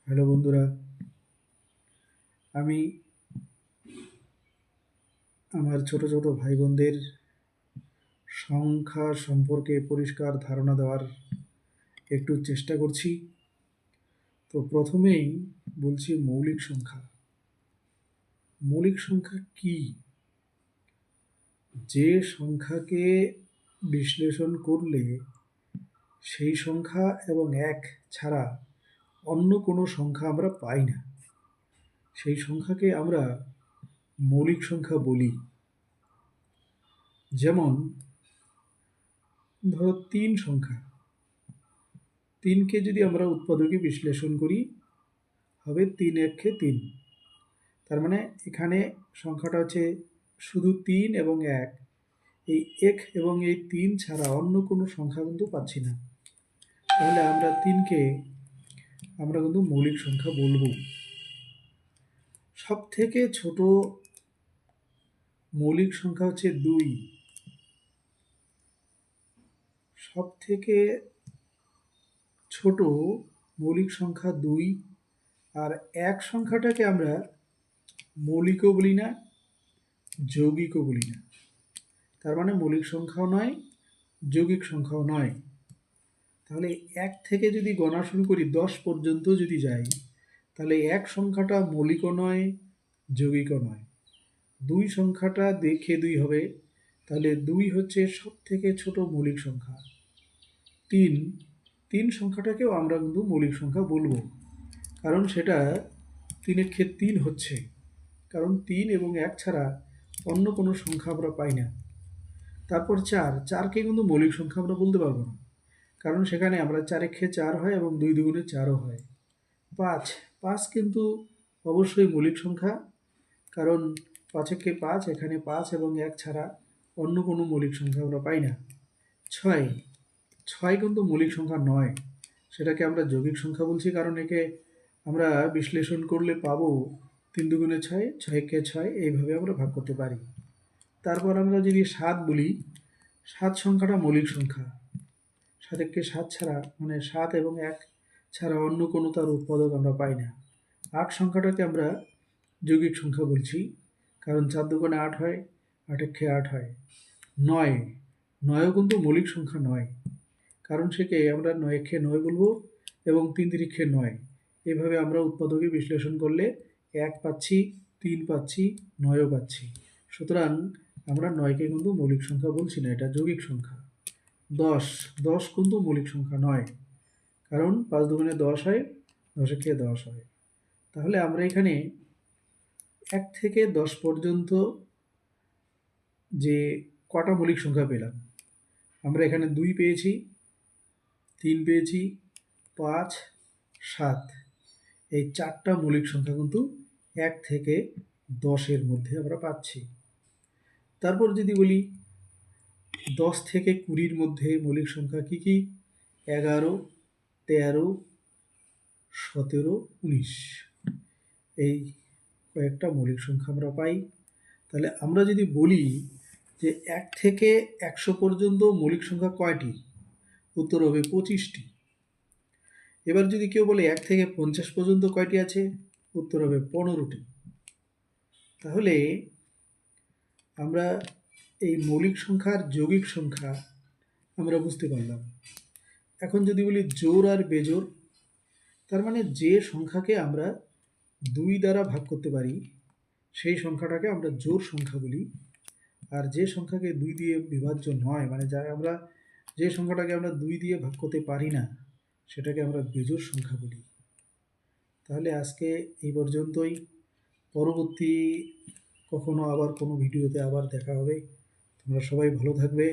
Hello বন্ধুরা, আমি আমার ছোট ছোট ভাই বোনদের সংখ্যা সম্পর্কে পরিষ্কার ধারণা দেওয়ার একটু চেষ্টা করছি। তো প্রথমেই বলছি মৌলিক সংখ্যা। মৌলিক সংখ্যা কি? যে সংখ্যাকে বিশ্লেষণ করলে সেই সংখ্যা এবং এক ছাড়া অন্য কোনো সংখ্যা আমরা পাই না, সেই সংখ্যাকে আমরা মৌলিক সংখ্যা বলি। যেমন ধরো ৩ সংখ্যা, ৩কে যদি আমরা উৎপাদকে বিশ্লেষণ করি হবে ৩ একে ৩। তার মানে এখানে সংখ্যাটা হচ্ছে শুধু ৩ এবং ১, এই ১ এবং এই ৩ ছাড়া অন্য কোনো সংখ্যা কিন্তু পাচ্ছি না। তাহলে আমরা ৩কে আমরা কিন্তু মৌলিক সংখ্যা বলবো। সব থেকে ছোট মৌলিক সংখ্যা হচ্ছে ২। সব থেকে ছোট মৌলিক সংখ্যা ২, আর ১ সংখ্যাটাকে আমরা মৌলিকও বলি না, যৌগিকও বলি না। তার মানে মৌলিক সংখ্যাও নয়, যৌগিক সংখ্যাও নয়। তাহলে ১ থেকে যদি গণা শুরু করি ১০ পর্যন্ত যদি যাই, তাহলে ১ সংখ্যাটা মৌলিকও নয়, যৌগিকও নয়। ২ সংখ্যাটা দেখে ২ হবে, তাহলে ২ হচ্ছে সব থেকে ছোট মৌলিক সংখ্যা। ৩ সংখ্যাটাকেও আমরা কিন্তু মৌলিক সংখ্যা বলবো, কারণ সেটা ৩ একে ৩ হচ্ছে, কারণ ৩ এবং ১ ছাড়া অন্য কোনো সংখ্যা আমরা পাই না। তারপর ৪কে কিন্তু মৌলিক সংখ্যা আমরা বলতে পারবো না, কারণ সেখানে আমরা ৪ একে ৪ হয় এবং ২ দুগুণে ৪ও হয়। ৫ কিন্তু অবশ্যই মৌলিক সংখ্যা, কারণ ৫ একে ৫, এখানে ৫ এবং ১ ছাড়া অন্য কোনো মৌলিক সংখ্যা আমরা পাই না। ৬ কিন্তু মৌলিক সংখ্যা নয়, সেটাকে আমরা যৌগিক সংখ্যা বলছি, কারণ একে আমরা বিশ্লেষণ করলে পাবো ৩ দুগুণে ৬, ৬ একে ৬, এইভাবে আমরা ভাগ করতে পারি। তারপর আমরা যদি ৭ বলি, ৭ সংখ্যাটা মৌলিক সংখ্যা। ৭ একে ৭ ছাড়া, মানে ৭ এবং ১ ছাড়া অন্য কোনো তার উৎপাদক আমরা পাই না। ৮ সংখ্যাটাকে আমরা যৌগিক সংখ্যা বলছি, কারণ ৪ দুগুণে ৮ হয়, ৮ একে ৮ হয়। ৯ও কিন্তু মৌলিক সংখ্যা নয়, কারণ সেকে আমরা ৯ একে ৯ বলবো এবং ৩ তিরিক্ষে ৯, এভাবে আমরা উৎপাদকে বিশ্লেষণ করলে ১ পাচ্ছি, ৩ পাচ্ছি, ৯ও পাচ্ছি। সুতরাং আমরা ৯কে কিন্তু মৌলিক সংখ্যা বলছি না, এটা যৌগিক সংখ্যা। ১০ কিন্তু মৌলিক সংখ্যা নয়, কারণ ৫ দুগুণে ১০ হয়, ১০ একে ১০ হয়। তাহলে আমরা এখানে ১ থেকে ১০ পর্যন্ত যে কটা মৌলিক সংখ্যা পেলাম, আমরা এখানে ২ পেয়েছি, ৩ পেয়েছি, ৫, ৭, এই ৪টা মৌলিক সংখ্যা কিন্তু ১ থেকে ১০-এর মধ্যে আমরা পাচ্ছি। তারপর যদি বলি ১০ থেকে ২০-র মধ্যে মৌলিক সংখ্যা কি কি? ১১, ১৩, ১৭, ১৯, এই কয়েকটা মৌলিক সংখ্যা আমরা পাই। তাহলে আমরা যদি বলি যে ১ থেকে ১০০ পর্যন্ত মৌলিক সংখ্যা কয়টি? উত্তর হবে ২৫টি। এবার যদি কেউ বলে ১ থেকে ৫০ পর্যন্ত কয়টি আছে? উত্তর হবে ১৫টি। তাহলে আমরা এই মৌলিক সংখ্যার যৌগিক সংখ্যা আমরা বুঝতে পারলাম। এখন যদি বলি জোড় আর বেজোড়, তার মানে যে সংখ্যাকে আমরা ২ দ্বারা ভাগ করতে পারি সেই সংখ্যাটাকে আমরা জোড় সংখ্যা বলি, আর যে সংখ্যাকে ২ দিয়ে বিভাজ্য নয়, মানে যে সংখ্যাটাকে আমরা ২ দিয়ে ভাগ করতে পারি না, সেটাকে আমরা বেজোড় সংখ্যা বলি। তাহলে আজকে এই পর্যন্তই। পরবর্তী কখনো আবার কোনো ভিডিওতে আবার দেখা হবে। তোমরা সবাই ভালো থাকবে।